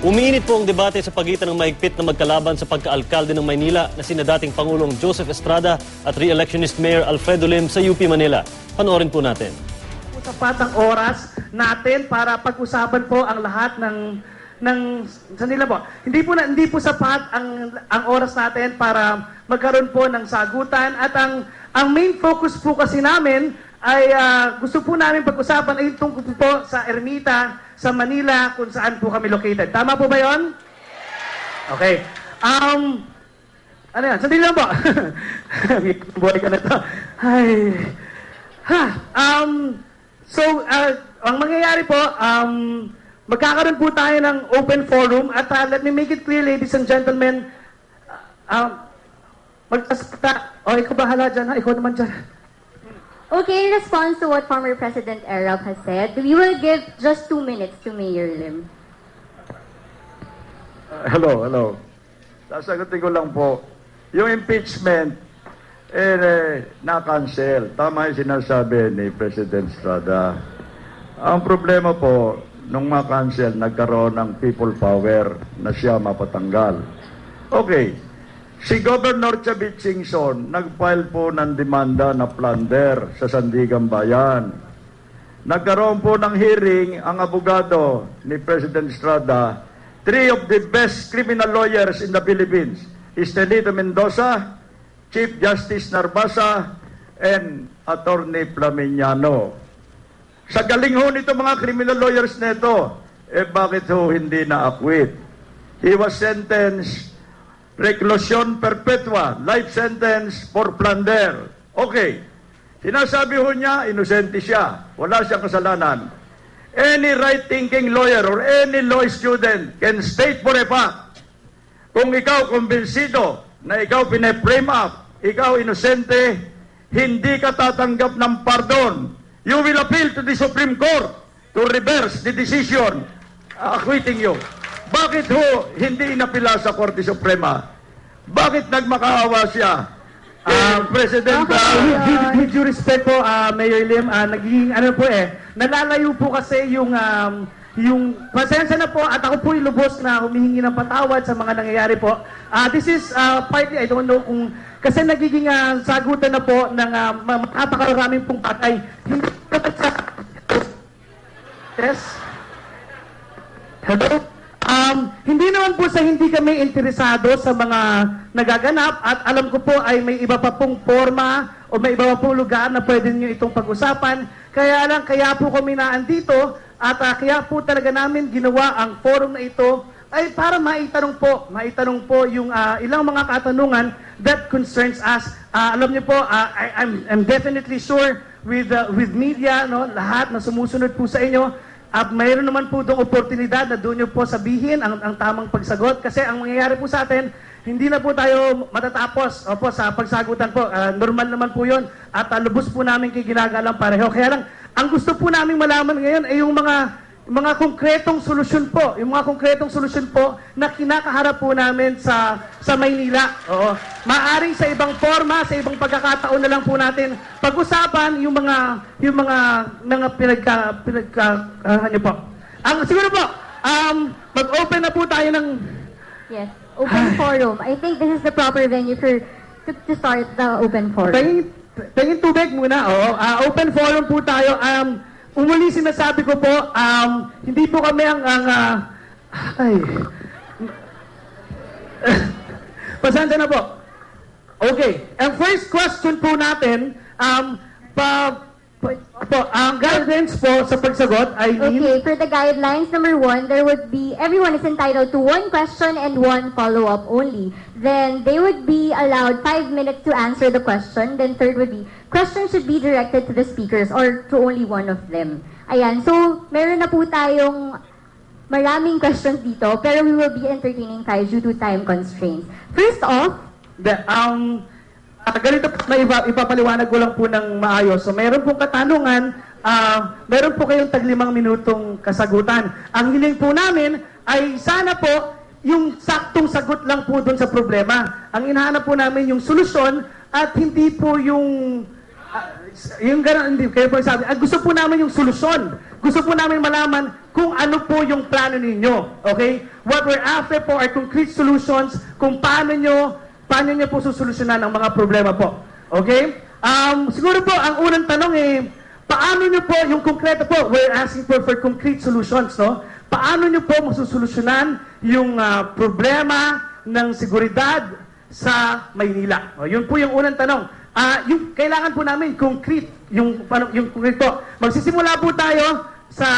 Umiinit po ang debate sa pagitan ng mahigpit na magkalaban sa pagkaalkalde ng Maynila na sina dating Pangulong Joseph Estrada at re-electionist Mayor Alfredo Lim sa UP Manila. Panoorin po natin. Sapat ang oras natin para pag-usapan po ang lahat ng sandila po. Hindi po sapat ang oras natin para magkaroon po ng sagutan at ang main focus po kasi namin ay gusto po namin pag-usapan ay tungkol po sa Ermita, sa Manila, kung saan po kami located. Tama po ba yon? Okay. Ano yan? Sandali lang po. Buhay ka na to. Ay. Ang mangyayari po, magkakaroon po tayo ng open forum at let me make it clear, ladies and gentlemen, magsasalita. O, ikaw bahala dyan, ha? Ikaw naman dyan. Okay, in response to what former President Erap has said, we will give just 2 minutes to Mayor Lim. Hello. Sasagutin ko lang po. Yung impeachment, na-cancel. Tama yung sinasabi ni President Estrada. Ang problema po, nung ma-cancel, nagkaroon ng people power na siya mapatanggal. Okay. Si Governor Chavit Singson nag-file po ng demanda na plunder sa Sandigan Bayan. Nagkaroon po ng hearing ang abogado ni President Estrada, 3 of the best criminal lawyers in the Philippines, Estelito Mendoza, Chief Justice Narbasa, and Attorney Flaminiano. Sa galing ho nito mga criminal lawyers nito, bakit ho hindi na-acquit? He was sentenced reclusion perpetua, life sentence for plunder. Okay. Sinasabi ho niya, inosente siya. Wala siyang kasalanan. Any right-thinking lawyer or any law student can state for a fact. Kung ikaw kumbinsido na ikaw pine-frame up, ikaw inosente, hindi ka tatanggap ng pardon. You will appeal to the Supreme Court to reverse the decision acquitting you. Bakit ho hindi inapila sa Korte Suprema? Bakit nagmakaawa siya? President, with due respect po, Mayor Lim, naging nalalayo po kasi yung pasensya na po at ako po lubos na humihingi ng patawad sa mga nangyayari po. This is partly, I don't know kung, kasi nagiging sagutan na po ng napakaraming pong patay. Hindi sa... Yes? Hello? Hindi naman po sa hindi kami interesado sa mga nagaganap at alam ko po ay may iba pa pong forma o may iba pa pong lugar na pwede nyo itong pag-usapan. Kaya po kami naandito at kaya po talaga namin ginawa ang forum na ito ay para maitanong po yung ilang mga katanungan that concerns us. Alam niyo po, I'm definitely sure with media, no, lahat na sumusunod po sa inyo, at mayroon naman po doong oportunidad na doon nyo po sabihin ang tamang pagsagot. Kasi ang mangyayari po sa atin, hindi na po tayo matatapos sa pagsagutan po. Normal naman po yun. At lubos po namin ginagalang pareho. Kaya lang, ang gusto po namin malaman ngayon ay yung mga konkretong solusyon po. Yung mga konkretong solusyon po na kinakaharap po namin sa Maynila. Oo. Maaring sa ibang forma, sa ibang pagkakataon na lang po natin pag-usapan yung mga ano po. Siguro po, mag-open na po tayo ng... Yes, open forum. I think this is the proper venue to start the open forum. Tingin tubig muna. Open forum po tayo. Umuli sinasabi ko po, hindi po kami pasensya na po. Okay. Ang first question po natin, ang guidelines po sa pagsagot ay... Okay, for the guidelines, number 1, everyone is entitled to 1 question and 1 follow-up only. Then, they would be allowed 5 minutes to answer the question. Then, third would be, questions should be directed to the speakers or to only one of them. Ayan, so, meron na po tayong maraming questions dito, pero we will be entertaining tayo due to time constraints. First off, ganito na ipapaliwanag ko lang po ng maayos. So, meron pong katanungan, meron po kayong 5 minutong kasagutan. Ang hiling po namin ay sana po yung saktong sagot lang po doon sa problema. Ang hinahanap po namin yung solusyon at hindi po yung Yung gano'n, hindi, kayo po sabi, gusto po namin yung solusyon. Gusto po namin malaman kung ano po yung plano ninyo. Okay? What we're after po are concrete solutions kung paano nyo po susolusyonan ang mga problema po. Okay? Siguro po, ang unang tanong paano nyo po, yung konkreto po, we're asking for concrete solutions, no? Paano nyo po masusolusyonan yung problema ng seguridad sa Maynila? Yun po yung unang tanong. Yung kailangan po namin concrete, yung concrete po. Magsisimula po tayo sa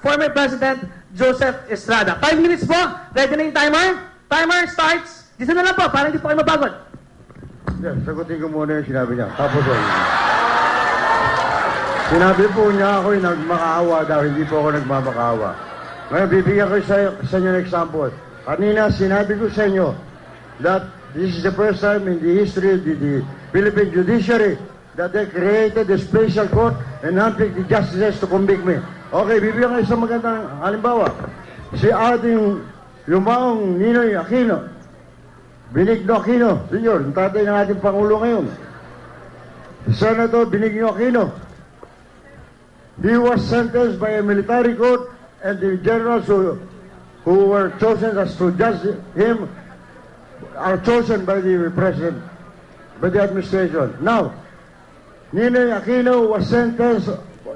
former President Joseph Estrada. 5 minutes po. Ready na yung timer? Timer starts. Dito na lang po, para hindi po kayo mapagod. Yeah, sagutin ko muna yung sinabi niya. Tapos sinabi po niya ako'y nagmakaawa daw, hindi po ako nagmamakaawa. Ngayon, bibigyan ko sa inyo ng example. Kanina, sinabi ko sa inyo that this is the first time in the history of the Philippine judiciary that they created a special court and handpicked the justices to convict me. Okay, bibigyan ko isang magandang halimbawa. Si ating yumaong Ninoy Aquino, Benigno Aquino, Senyor, yung tatay ng ating Pangulo ngayon. Senator Benigno Aquino, he was sentenced by a military court and the generals who were chosen as to judge him are chosen by the president, by the administration. Now, Ninoy Aquino was sentenced,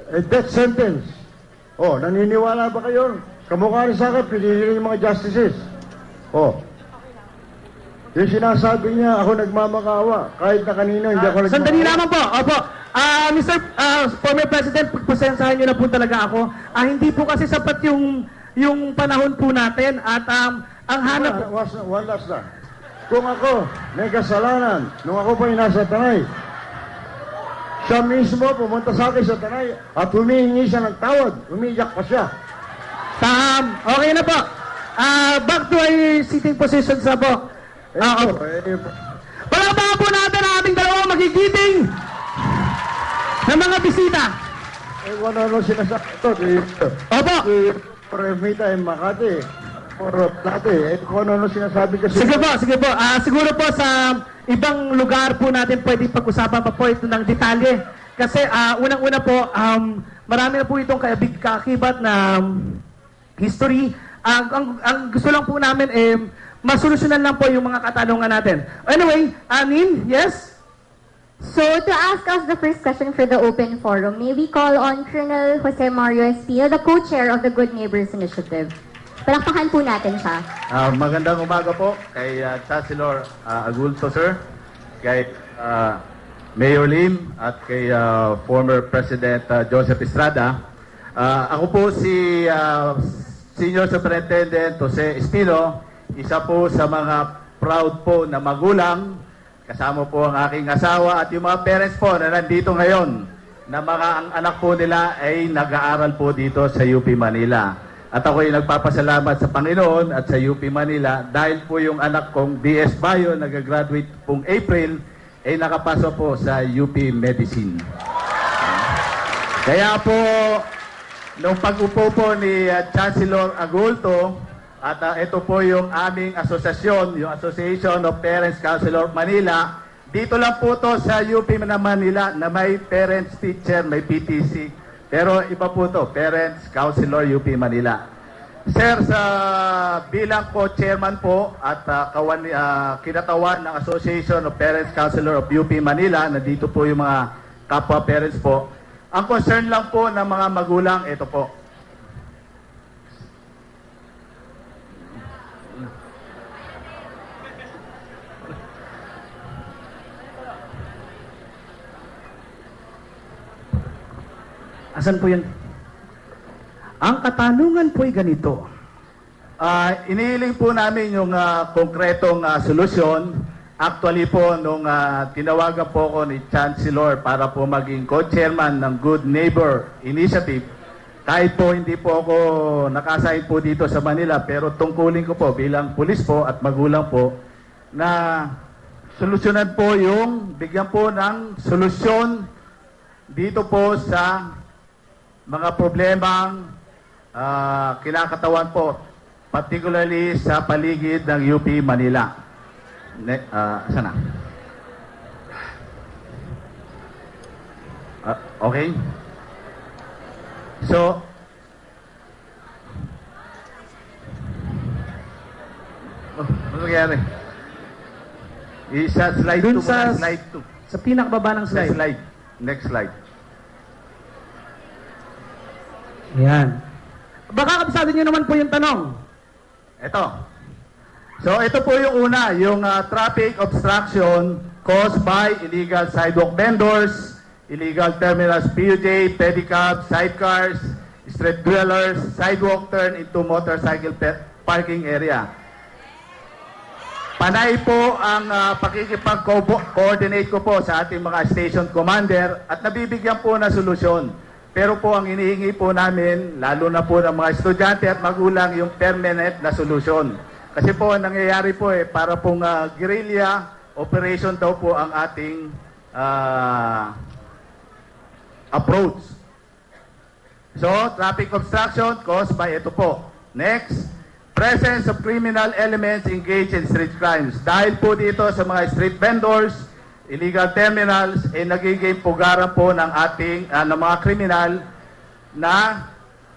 a death sentence. Oh, naniniwala ba kayo? Kamukha rin sa akin, pinili yung mga justices. Oh, yung sinasabi niya, ako nagmamakaawa. Kahit na kanino, hindi ako nagmamakaawa. Sandali lamang po. Opo. Mr. Former President, pagpasensahan niyo na po talaga ako. Hindi po kasi sapat yung panahon po natin. At ang hanap... One last na. Kung ako may kasalanan, nung ako pa yung nasa Tanay, siya mismo pumunta sa akin sa Tanay at humihingi siya ng tawad. Umiiyak pa siya. Okay na po. Back to our sitting positions na po. Palakpakan po natin ang ating dalawang magigiting na mga bisita. Kung ano sinasabi ito, Opo. Remita ay Makati, or Plate, kung ano sinasabi kasi. Sige po. Siguro po sa ibang lugar po natin pwede pag-usapan pa po ito ng detalye. Kasi unang-una po, marami na po itong kakibat na history. Ang gusto lang po namin masolusyonan lang po yung mga katanungan natin. Anyway, Anin, yes? So, to ask us the first question for the open forum, may we call on Colonel Jose Mario Espino, the co-chair of the Good Neighbors Initiative. Palakpakan po natin siya. Magandang umaga po kay Chancellor Agulto, sir, kay Mayor Lim, at kay former President Joseph Estrada. Ako po si Senior Superintendent Jose Espino, isa po sa mga proud po na magulang, kasama po ang aking asawa at yung mga parents po na nandito ngayon, na ang anak po nila ay nag-aaral po dito sa UP Manila. At ako ay nagpapasalamat sa Panginoon at sa UP Manila dahil po yung anak kong DS Bayo, nag-graduate pong April, ay nakapasok po sa UP Medicine. Kaya po, nung pag-upo po ni Chancellor Agulto, at ito po yung aming asosasyon, yung Association of Parents Counselor Manila. Dito lang po to sa UP Manila na may parents teacher, may PTC. Pero iba po to, Parents Counselor UP Manila. Sir, bilang po chairman po at kinatawan ng Association of Parents Counselor of UP Manila, na dito po yung mga kapwa parents po. Ang concern lang po ng mga magulang, ito po. Asan po yun? Ang katanungan po ay ganito. Inihiling po namin yung konkretong solusyon. Actually po, nung tinawagan po ko ni Chancellor para po maging co-chairman ng Good Neighbor Initiative, kahit po hindi po ako nakasign po dito sa Manila, pero tungkulin ko po bilang pulis po at magulang po, na solusyonan po bigyan po ng solusyon dito po sa mga problemang kinakatawan po, particularly sa paligid ng UP Manila. Sana. Okay? So, ano nangyari? Isa slide 2 Dun sa- slide 2. Sa pinakababa ng Next slide. slide. Next slide. Ayan. Baka kabisado nyo naman po yung tanong. Ito. So, ito po yung una, yung traffic obstruction caused by illegal sidewalk vendors, illegal terminals, PUJ, pedicabs, sidecars, street dwellers, sidewalk turn into motorcycle parking area. Panay po ang pakikipag-coordinate ko po sa ating mga station commander at nabibigyan po na solusyon. Pero po ang hinihingi po namin, lalo na po ng mga estudyante at magulang, yung permanent na solusyon. Kasi po ang nangyayari po para pong guerrilla operation daw po ang ating approach. So, traffic obstruction caused by ito po. Next, presence of criminal elements engaged in street crimes. Dahil po dito sa mga street vendors, illegal terminals, nagiging pugaran po ng ating ng mga kriminal na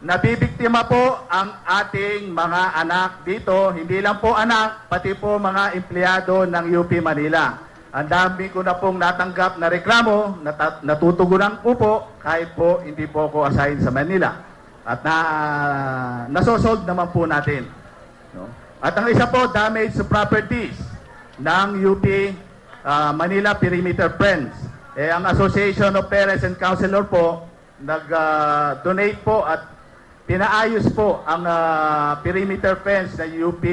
nabibiktima po ang ating mga anak dito. Hindi lang po anak, pati po mga empleyado ng UP Manila. Ang dami ko na pong natanggap na reklamo, natutugunan ko po kahit po hindi po ako assign sa Manila. At nasosolve naman po natin. No? At ang isa po, damage to properties ng UP Manila Perimeter Friends. Ang Association of Parents and Counselor po, nag-donate po at pinaayos po ang perimeter fence ng UP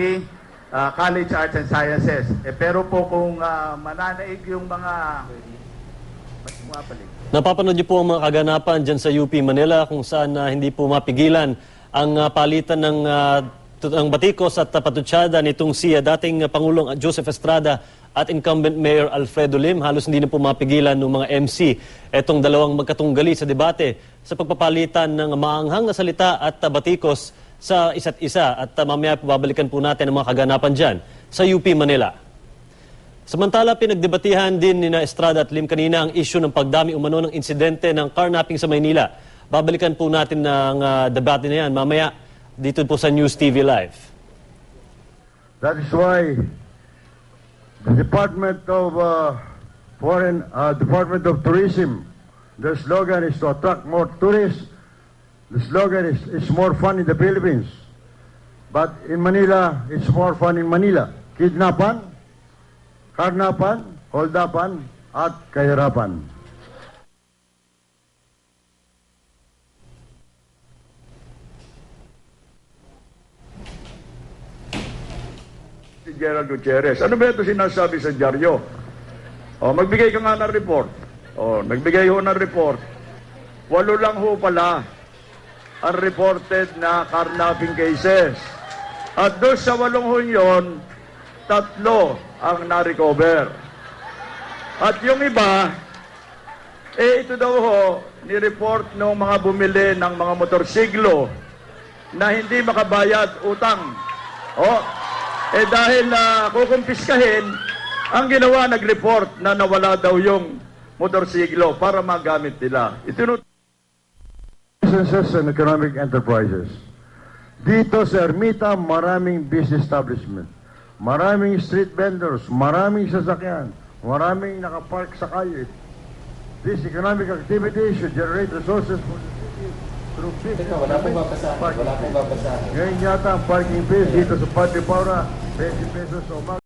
College Arts and Sciences. Pero po kung mananaig yung mga... Napapanood niyo po ang mga kaganapan dyan sa UP Manila kung saan hindi po mapigilan ang palitan ng batikos at patutsada nitong si dating Pangulong Joseph Estrada at incumbent Mayor Alfredo Lim. Halos hindi na po mapigilan ng mga MC etong dalawang magkatunggali sa debate sa pagpapalitan ng maanghang na salita at batikos sa isa't isa. At mamaya babalikan po natin ang mga kaganapan dyan sa UP Manila. Samantala, pinagdebatihan din ni Estrada at Lim kanina ang issue ng pagdami umano ng insidente ng carnapping sa Maynila. Babalikan po natin ang debate na yan mamaya dito po sa News TV Live. That is why the Department of Department of Tourism, their slogan is to attract more tourists. The slogan is it's more fun in the Philippines. But in Manila, it's more fun in Manila. Kidnapan, karnapan, holdapan, at kahirapan. Si Gerald Gutierrez. Ano ba ito sinasabi sa dyaryo? O, magbigay ka nga ng report. O, nagbigay ho ng report. 8 lang ho pala ang reported na carnapping cases. At doon sa 8 ho yun, 3 ang na-recover. At yung iba, ito daw ho, ni-report ng mga bumili ng mga motorsiklo na hindi makabayad utang. Dahil kukumpiskahin, ang ginawa nag-report na nawala daw yung motorsiklo para magamit nila. Businesses and economic enterprises. Dito sa Ermita, maraming business establishment. Maraming street vendors, maraming sasakyan, maraming nakapark sa kalye. This economic activity should generate resources for the city through business. Wala pong babasahin. Ngayon yata ang parking fees dito sa Padre Paura, 20 pesos o